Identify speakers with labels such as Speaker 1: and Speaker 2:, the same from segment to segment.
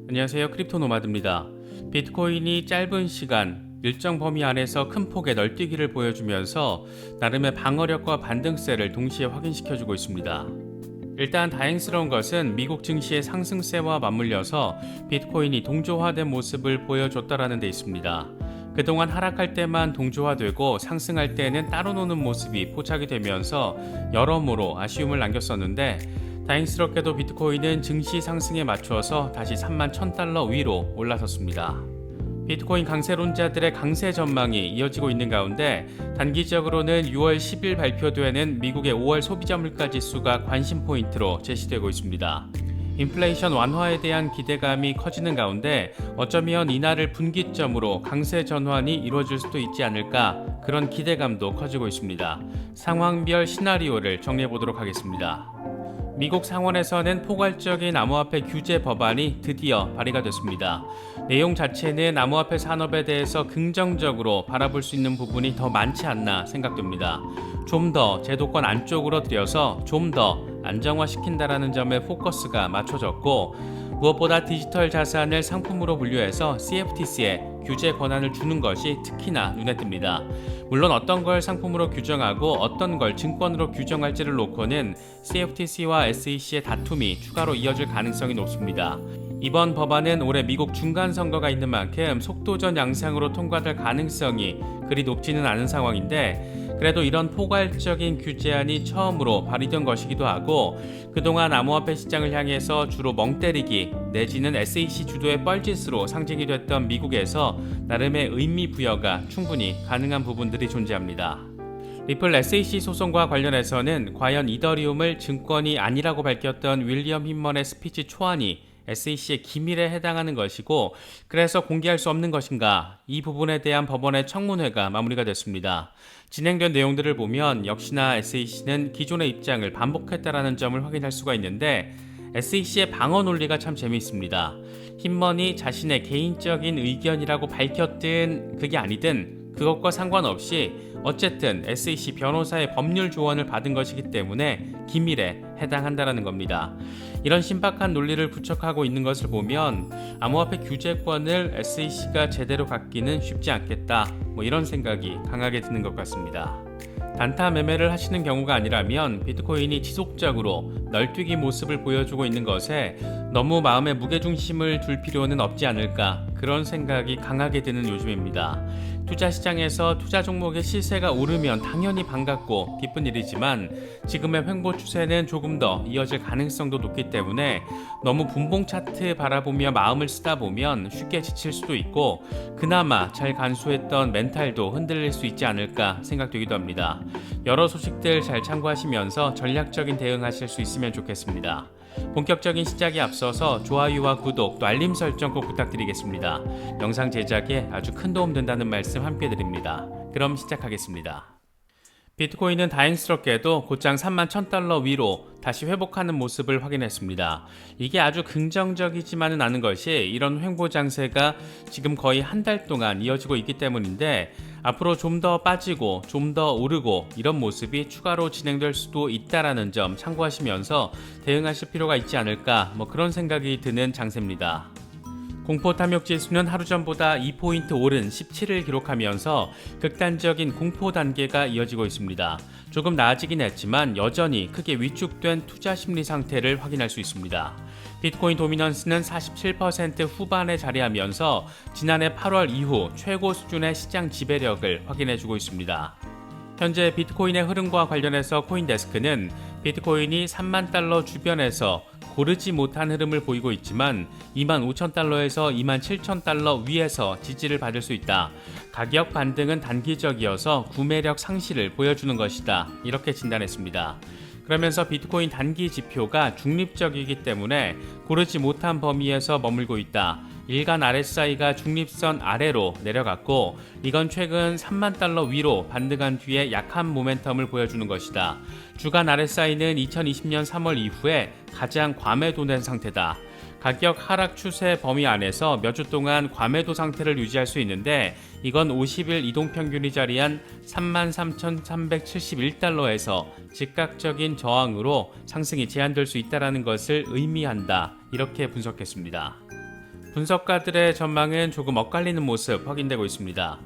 Speaker 1: 안녕하세요. 크립토 노마드입니다. 비트코인이 짧은 시간, 일정 범위 안에서 큰 폭의 널뛰기를 보여주면서 나름의 방어력과 반등세를 동시에 확인시켜주고 있습니다. 일단 다행스러운 것은 미국 증시의 상승세와 맞물려서 비트코인이 동조화된 모습을 보여줬다라는 데 있습니다. 그동안 하락할 때만 동조화되고 상승할 때는 따로 노는 모습이 포착이 되면서 여러모로 아쉬움을 남겼었는데, 다행스럽게도 비트코인은 증시 상승에 맞춰서 다시 31,000달러 위로 올라섰습니다. 비트코인 강세론자들의 강세 전망이 이어지고 있는 가운데 단기적으로는 6월 10일 발표되는 미국의 5월 소비자 물가 지수가 관심 포인트로 제시되고 있습니다. 인플레이션 완화에 대한 기대감이 커지는 가운데 어쩌면 이날을 분기점으로 강세 전환이 이루어질 수도 있지 않을까, 그런 기대감도 커지고 있습니다. 상황별 시나리오를 정리해 보도록 하겠습니다. 미국 상원에서는 포괄적인 암호화폐 규제 법안이 드디어 발의가 됐습니다. 내용 자체는 암호화폐 산업에 대해서 긍정적으로 바라볼 수 있는 부분이 더 많지 않나 생각됩니다. 좀 더 제도권 안쪽으로 들여서 좀 더 안정화시킨다라는 점에 포커스가 맞춰졌고, 무엇보다 디지털 자산을 상품으로 분류해서 CFTC에 규제 권한을 주는 것이 특히나 눈에 띕니다. 물론 어떤 걸 상품으로 규정하고 어떤 걸 증권으로 규정할지를 놓고는 CFTC와 SEC의 다툼이 추가로 이어질 가능성이 높습니다. 이번 법안은 올해 미국 중간선거가 있는 만큼 속도전 양상으로 통과될 가능성이 그리 높지는 않은 상황인데, 그래도 이런 포괄적인 규제안이 처음으로 발의된 것이기도 하고, 그동안 암호화폐 시장을 향해서 주로 멍때리기 내지는 SEC 주도의 뻘짓으로 상징이 됐던 미국에서 나름의 의미 부여가 충분히 가능한 부분들이 존재합니다. 리플 SEC 소송과 관련해서는 과연 이더리움을 증권이 아니라고 밝혔던 윌리엄 힌먼의 스피치 초안이 SEC의 기밀에 해당하는 것이고, 그래서 공개할 수 없는 것인가, 이 부분에 대한 법원의 청문회가 마무리가 됐습니다. 진행된 내용들을 보면 역시나 SEC는 기존의 입장을 반복했다라는 점을 확인할 수가 있는데, SEC의 방어 논리가 참 재미있습니다. 힌먼이 자신의 개인적인 의견이라고 밝혔든 그게 아니든 그것과 상관없이 어쨌든 SEC 변호사의 법률 조언을 받은 것이기 때문에 기밀에 해당한다라는 겁니다. 이런 신박한 논리를 구축하고 있는 것을 보면 암호화폐 규제권을 SEC가 제대로 갖기는 쉽지 않겠다, 이런 생각이 강하게 드는 것 같습니다. 단타 매매를 하시는 경우가 아니라면 비트코인이 지속적으로 널뛰기 모습을 보여주고 있는 것에 너무 마음의 무게중심을 둘 필요는 없지 않을까, 그런 생각이 강하게 드는 요즘입니다. 투자 시장에서 투자 종목의 시세가 오르면 당연히 반갑고 기쁜 일이지만 지금의 횡보 추세는 조금 더 이어질 가능성도 높기 때문에 너무 분봉 차트 바라보며 마음을 쓰다 보면 쉽게 지칠 수도 있고, 그나마 잘 간수했던 멘탈도 흔들릴 수 있지 않을까 생각되기도 합니다. 여러 소식들 잘 참고하시면서 전략적인 대응하실 수 있으면 좋겠습니다. 본격적인 시작에 앞서서 좋아요와 구독, 또 알림 설정 꼭 부탁드리겠습니다. 영상 제작에 아주 큰 도움 된다는 말씀 함께 드립니다. 그럼 시작하겠습니다. 비트코인은 다행스럽게도 곧장 31,000달러 위로 다시 회복하는 모습을 확인했습니다. 이게 아주 긍정적이지만은 않은 것이, 이런 횡보 장세가 지금 거의 한 달 동안 이어지고 있기 때문인데, 앞으로 좀 더 빠지고 좀 더 오르고 이런 모습이 추가로 진행될 수도 있다라는 점 참고하시면서 대응하실 필요가 있지 않을까, 그런 생각이 드는 장세입니다. 공포 탐욕 지수는 하루 전보다 2포인트 오른 17을 기록하면서 극단적인 공포 단계가 이어지고 있습니다. 조금 나아지긴 했지만 여전히 크게 위축된 투자 심리 상태를 확인할 수 있습니다. 비트코인 도미넌스는 47% 후반에 자리하면서 지난해 8월 이후 최고 수준의 시장 지배력을 확인해주고 있습니다. 현재 비트코인의 흐름과 관련해서 코인데스크는 비트코인이 3만 달러 주변에서 고르지 못한 흐름을 보이고 있지만 25,000달러에서 27,000달러 위에서 지지를 받을 수 있다. 가격 반등은 단기적이어서 구매력 상실을 보여주는 것이다, 이렇게 진단했습니다. 그러면서 비트코인 단기 지표가 중립적이기 때문에 고르지 못한 범위에서 머물고 있다. 일간 RSI가 중립선 아래로 내려갔고, 이건 최근 3만 달러 위로 반등한 뒤에 약한 모멘텀을 보여주는 것이다. 주간 RSI는 2020년 3월 이후에 가장 과매도된 상태다. 가격 하락 추세 범위 안에서 몇 주 동안 과매도 상태를 유지할 수 있는데, 이건 50일 이동평균이 자리한 33,371달러에서 즉각적인 저항으로 상승이 제한될 수 있다는 것을 의미한다, 이렇게 분석했습니다. 분석가들의 전망은 조금 엇갈리는 모습 확인되고 있습니다.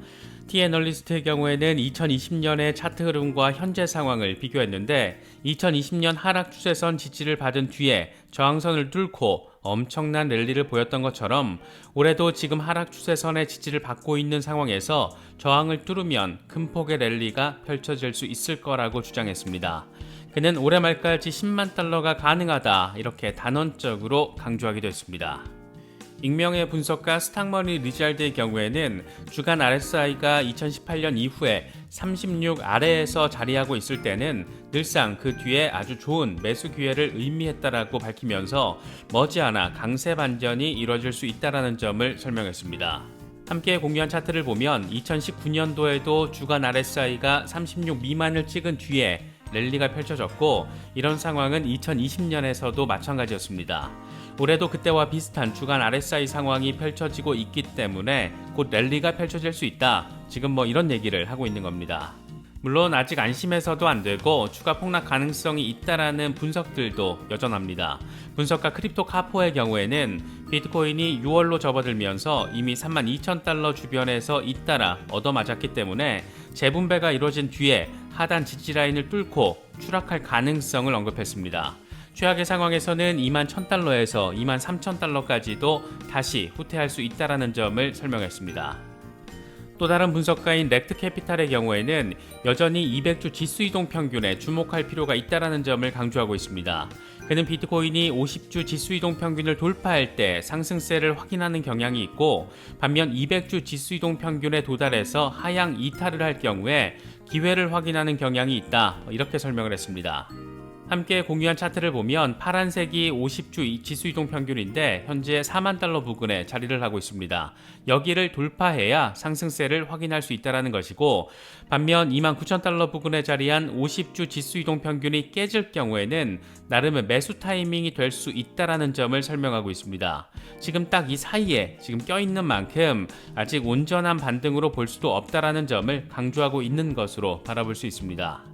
Speaker 1: T-애널리스트의 경우에는 2020년의 차트 흐름과 현재 상황을 비교했는데 2020년 하락 추세선 지지를 받은 뒤에 저항선을 뚫고 엄청난 랠리를 보였던 것처럼 올해도 지금 하락 추세선의 지지를 받고 있는 상황에서 저항을 뚫으면 큰 폭의 랠리가 펼쳐질 수 있을 거라고 주장했습니다. 그는 올해 말까지 10만 달러가 가능하다 이렇게 단언적으로 강조하기도 했습니다. 익명의 분석가 스탁머니 리잘드의 경우에는 주간 RSI가 2018년 이후에 36 아래에서 자리하고 있을 때는 늘상 그 뒤에 아주 좋은 매수 기회를 의미했다라고 밝히면서 머지않아 강세 반전이 이뤄질 수 있다라는 점을 설명했습니다. 함께 공유한 차트를 보면 2019년도에도 주간 RSI가 36 미만을 찍은 뒤에 랠리가 펼쳐졌고 이런 상황은 2020년에서도 마찬가지였습니다. 올해도 그때와 비슷한 주간 RSI 상황이 펼쳐지고 있기 때문에 곧 랠리가 펼쳐질 수 있다. 지금 이런 얘기를 하고 있는 겁니다. 물론 아직 안심해서도 안 되고 추가 폭락 가능성이 있다라는 분석들도 여전합니다. 분석가 크립토 카포의 경우에는 비트코인이 6월로 접어들면서 이미 32,000달러 주변에서 잇따라 얻어맞았기 때문에 재분배가 이루어진 뒤에 하단 지지라인을 뚫고 추락할 가능성을 언급했습니다. 최악의 상황에서는 21,000달러에서 23,000달러까지도 다시 후퇴할 수 있다는 점을 설명했습니다. 또 다른 분석가인 렉트 캐피탈의 경우에는 여전히 200주 지수 이동 평균에 주목할 필요가 있다는 점을 강조하고 있습니다. 그는 비트코인이 50주 지수 이동 평균을 돌파할 때 상승세를 확인하는 경향이 있고 반면 200주 지수 이동 평균에 도달해서 하향 이탈을 할 경우에 기회를 확인하는 경향이 있다. 이렇게 설명을 했습니다. 함께 공유한 차트를 보면 파란색이 50주 지수 이동 평균인데 현재 4만 달러 부근에 자리를 하고 있습니다. 여기를 돌파해야 상승세를 확인할 수 있다는 것이고 반면 29,000달러 부근에 자리한 50주 지수 이동 평균이 깨질 경우에는 나름의 매수 타이밍이 될 수 있다는 점을 설명하고 있습니다. 지금 딱 이 사이에 지금 껴있는 만큼 아직 온전한 반등으로 볼 수도 없다는 점을 강조하고 있는 것으로 바라볼 수 있습니다.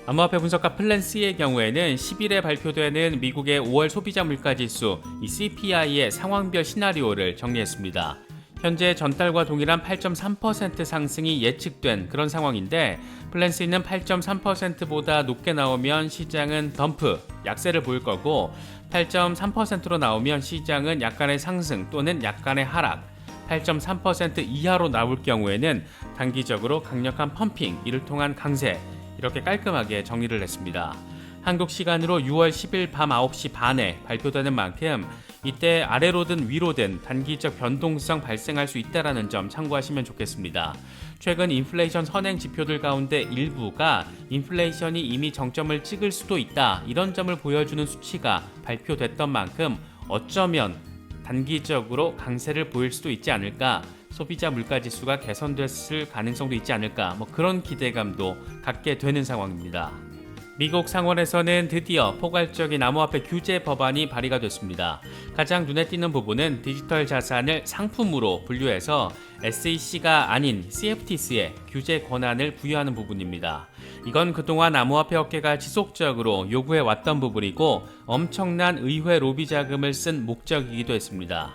Speaker 1: 암호화폐 분석가 플랜C의 경우에는 10일에 발표되는 미국의 5월 소비자 물가지수 CPI의 상황별 시나리오를 정리했습니다. 현재 전달과 동일한 8.3% 상승이 예측된 그런 상황인데 플랜C는 8.3%보다 높게 나오면 시장은 덤프, 약세를 보일 거고 8.3%로 나오면 시장은 약간의 상승 또는 약간의 하락 8.3% 이하로 나올 경우에는 단기적으로 강력한 펌핑, 이를 통한 강세 이렇게 깔끔하게 정리를 했습니다. 한국 시간으로 6월 10일 밤 9시 반에 발표되는 만큼 이때 아래로든 위로든 단기적 변동성 발생할 수 있다는 점 참고하시면 좋겠습니다. 최근 인플레이션 선행 지표들 가운데 일부가 인플레이션이 이미 정점을 찍을 수도 있다 이런 점을 보여주는 수치가 발표됐던 만큼 어쩌면 단기적으로 강세를 보일 수도 있지 않을까 소비자 물가지수가 개선됐을 가능성도 있지 않을까 그런 기대감도 갖게 되는 상황입니다. 미국 상원에서는 드디어 포괄적인 암호화폐 규제 법안이 발의가 됐습니다. 가장 눈에 띄는 부분은 디지털 자산을 상품으로 분류해서 SEC가 아닌 CFTC에 규제 권한을 부여하는 부분입니다. 이건 그동안 암호화폐 업계가 지속적으로 요구해왔던 부분이고 엄청난 의회 로비 자금을 쓴 목적이기도 했습니다.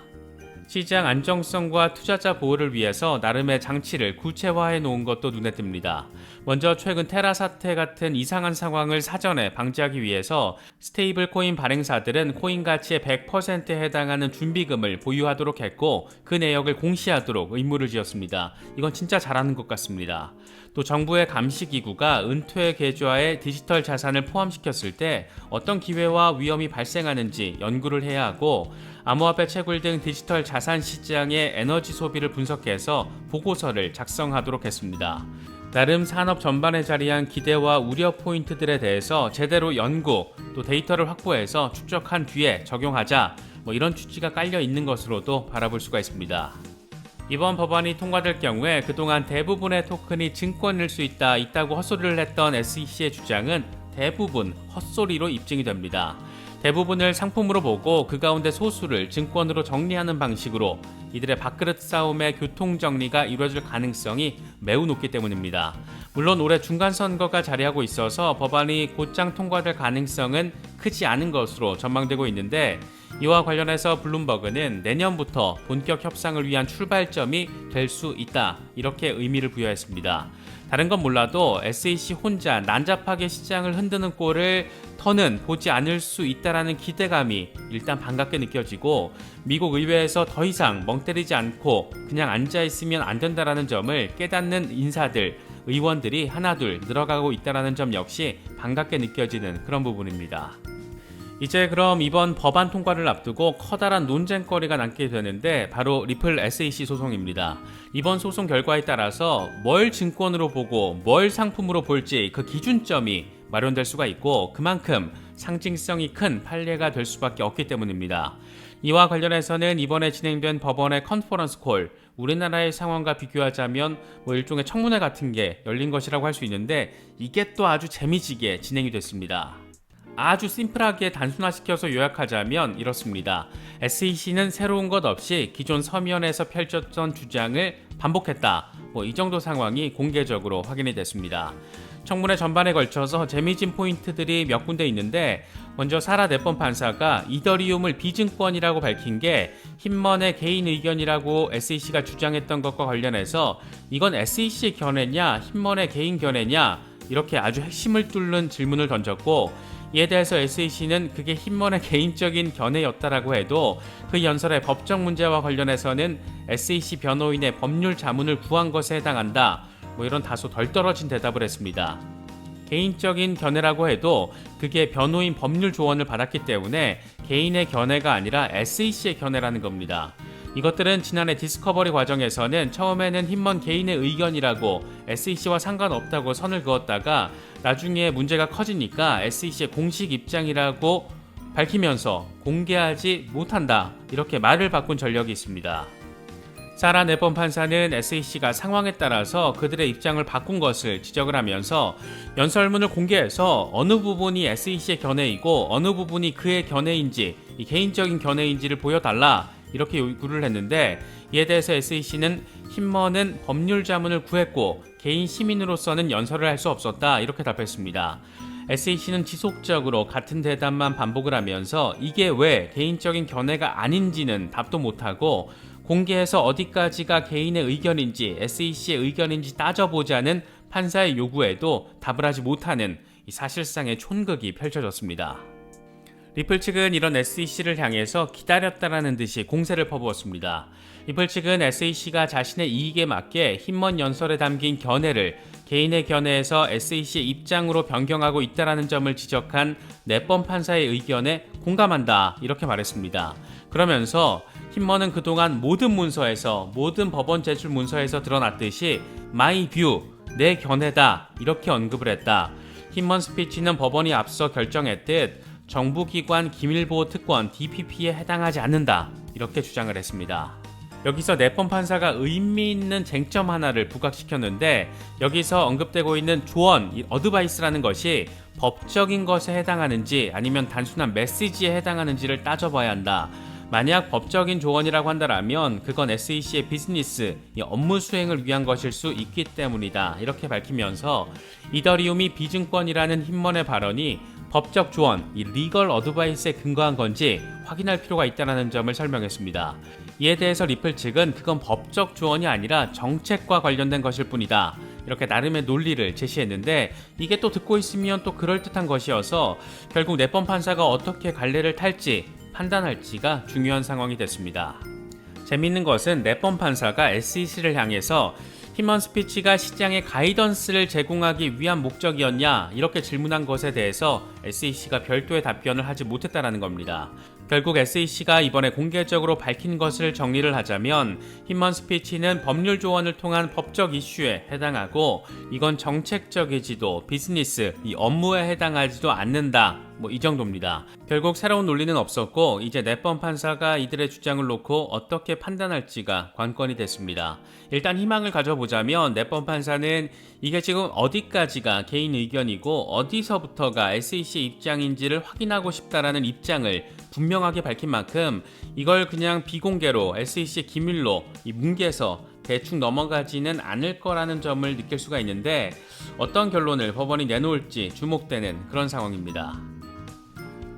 Speaker 1: 시장 안정성과 투자자 보호를 위해서 나름의 장치를 구체화해 놓은 것도 눈에 띕니다. 먼저 최근 테라 사태 같은 이상한 상황을 사전에 방지하기 위해서 스테이블 코인 발행사들은 코인 가치의 100%에 해당하는 준비금을 보유하도록 했고 그 내역을 공시하도록 의무를 지었습니다. 이건 진짜 잘하는 것 같습니다. 또 정부의 감시기구가 은퇴 계좌에 디지털 자산을 포함시켰을 때 어떤 기회와 위험이 발생하는지 연구를 해야 하고 암호화폐 채굴 등 디지털 자산 시장의 에너지 소비를 분석해서 보고서를 작성하도록 했습니다. 나름 산업 전반에 자리한 기대와 우려 포인트들에 대해서 제대로 연구 또 데이터를 확보해서 축적한 뒤에 적용하자 이런 취지가 깔려 있는 것으로도 바라볼 수가 있습니다. 이번 법안이 통과될 경우에 그동안 대부분의 토큰이 증권일 수 있다고 헛소리를 했던 SEC의 주장은 대부분 헛소리로 입증이 됩니다. 대부분을 상품으로 보고 그 가운데 소수를 증권으로 정리하는 방식으로 이들의 밥그릇 싸움의 교통정리가 이루어질 가능성이 매우 높기 때문입니다. 물론 올해 중간선거가 자리하고 있어서 법안이 곧장 통과될 가능성은 크지 않은 것으로 전망되고 있는데 이와 관련해서 블룸버그는 내년부터 본격 협상을 위한 출발점이 될 수 있다, 이렇게 의미를 부여했습니다. 다른 건 몰라도 SEC 혼자 난잡하게 시장을 흔드는 꼴을 더는 보지 않을 수 있다라는 기대감이 일단 반갑게 느껴지고, 미국 의회에서 더 이상 멍 때리지 않고 그냥 앉아있으면 안 된다라는 점을 깨닫는 인사들, 의원들이 하나둘 늘어가고 있다라는 점 역시 반갑게 느껴지는 그런 부분입니다. 이제 그럼 이번 법안 통과를 앞두고 커다란 논쟁거리가 남게 되는데, 바로 리플 SEC 소송입니다. 이번 소송 결과에 따라서 뭘 증권으로 보고 뭘 상품으로 볼지 그 기준점이 마련될 수가 있고, 그만큼 상징성이 큰 판례가 될 수밖에 없기 때문입니다. 이와 관련해서는 이번에 진행된 법원의 컨퍼런스 콜, 우리나라의 상황과 비교하자면 일종의 청문회 같은 게 열린 것이라고 할 수 있는데, 이게 또 아주 재미지게 진행이 됐습니다. 아주 심플하게 단순화시켜서 요약하자면 이렇습니다. SEC는 새로운 것 없이 기존 서면에서 펼쳤던 주장을 반복했다. 이 정도 상황이 공개적으로 확인이 됐습니다. 청문회 전반에 걸쳐서 재미진 포인트들이 몇 군데 있는데, 먼저 사라 넷번 판사가 이더리움을 비증권이라고 밝힌 게 힘먼의 개인 의견이라고 SEC가 주장했던 것과 관련해서 이건 SEC의 견해냐 힘먼의 개인 견해냐, 이렇게 아주 핵심을 뚫는 질문을 던졌고, 이에 대해서 SEC는 그게 힘먼의 개인적인 견해였다라고 해도 그 연설의 법적 문제와 관련해서는 SEC 변호인의 법률 자문을 구한 것에 해당한다, 이런 다소 덜 떨어진 대답을 했습니다. 개인적인 견해라고 해도 그게 변호인 법률 조언을 받았기 때문에 개인의 견해가 아니라 SEC의 견해라는 겁니다. 이것들은 지난해 디스커버리 과정에서는 처음에는 힘먼 개인의 의견이라고 SEC와 상관없다고 선을 그었다가 나중에 문제가 커지니까 SEC의 공식 입장이라고 밝히면서 공개하지 못한다, 이렇게 말을 바꾼 전력이 있습니다. 사라 넷번 판사는 SEC가 상황에 따라서 그들의 입장을 바꾼 것을 지적을 하면서 연설문을 공개해서 어느 부분이 SEC의 견해이고 어느 부분이 그의 견해인지, 이 개인적인 견해인지를 보여달라, 이렇게 요구를 했는데, 이에 대해서 SEC는 힘먼은 법률 자문을 구했고 개인 시민으로서는 연설을 할 수 없었다, 이렇게 답했습니다. SEC는 지속적으로 같은 대답만 반복을 하면서 이게 왜 개인적인 견해가 아닌지는 답도 못하고, 공개해서 어디까지가 개인의 의견인지 SEC의 의견인지 따져보자는 판사의 요구에도 답을 하지 못하는 이 사실상의 촌극이 펼쳐졌습니다. 리플 측은 이런 SEC를 향해서 기다렸다라는 듯이 공세를 퍼부었습니다. 리플 측은 SEC가 자신의 이익에 맞게 힘먼 연설에 담긴 견해를 개인의 견해에서 SEC의 입장으로 변경하고 있다라는 점을 지적한 넷번 판사의 의견에 공감한다, 이렇게 말했습니다. 그러면서 힘먼은 그동안 모든 문서에서, 모든 법원 제출 문서에서 드러났듯이 my view, 내 견해다, 이렇게 언급을 했다. 힘먼 스피치는 법원이 앞서 결정했듯 정부기관 기밀보호 특권 DPP에 해당하지 않는다, 이렇게 주장을 했습니다. 여기서 넷번 판사가 의미 있는 쟁점 하나를 부각시켰는데, 여기서 언급되고 있는 조언, 이 어드바이스라는 것이 법적인 것에 해당하는지 아니면 단순한 메시지에 해당하는지를 따져봐야 한다. 만약 법적인 조언이라고 한다면 그건 SEC의 비즈니스, 업무 수행을 위한 것일 수 있기 때문이다, 이렇게 밝히면서 이더리움이 비증권이라는 힘먼의 발언이 법적 조언, 이 리걸 어드바이스에 근거한 건지 확인할 필요가 있다는 점을 설명했습니다. 이에 대해서 리플 측은 그건 법적 조언이 아니라 정책과 관련된 것일 뿐이다, 이렇게 나름의 논리를 제시했는데, 이게 또 듣고 있으면 또 그럴듯한 것이어서 결국 넷번 판사가 어떻게 갈래를 탈지 판단할지가 중요한 상황이 됐습니다. 재미있는 것은 넷번 판사가 SEC를 향해서 힘먼 스피치가 시장에 가이던스를 제공하기 위한 목적이었냐, 이렇게 질문한 것에 대해서 SEC가 별도의 답변을 하지 못했다는 겁니다. 결국 SEC가 이번에 공개적으로 밝힌 것을 정리를 하자면 힘먼 스피치는 법률 조언을 통한 법적 이슈에 해당하고 이건 정책적이지도 비즈니스, 이 업무에 해당하지도 않는다, 이 정도입니다. 결국 새로운 논리는 없었고 이제 넷번 판사가 이들의 주장을 놓고 어떻게 판단할지가 관건이 됐습니다. 일단 희망을 가져보자면 넷번 판사는 이게 지금 어디까지가 개인 의견이고 어디서부터가 SEC 입장인지를 확인하고 싶다라는 입장을 분명하게 밝힌 만큼 이걸 그냥 비공개로 SEC 기밀로 뭉개서 대충 넘어가지는 않을 거라는 점을 느낄 수가 있는데, 어떤 결론을 법원이 내놓을지 주목되는 그런 상황입니다.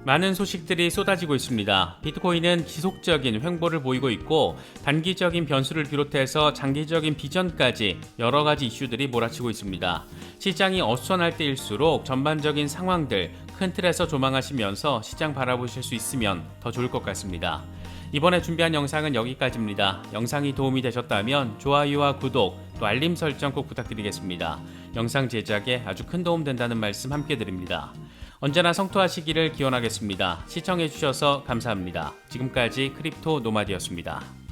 Speaker 1: 많은 소식들이 쏟아지고 있습니다. 비트코인은 지속적인 횡보를 보이고 있고 단기적인 변수를 비롯해서 장기적인 비전까지 여러 가지 이슈들이 몰아치고 있습니다. 시장이 어수선할 때일수록 전반적인 상황들 큰 틀에서 조망하시면서 시장 바라보실 수 있으면 더 좋을 것 같습니다. 이번에 준비한 영상은 여기까지입니다. 영상이 도움이 되셨다면 좋아요와 구독, 또 알림 설정 꼭 부탁드리겠습니다. 영상 제작에 아주 큰 도움 된다는 말씀 함께 드립니다. 언제나 성토하시기를 기원하겠습니다. 시청해주셔서 감사합니다. 지금까지 크립토 노마드였습니다.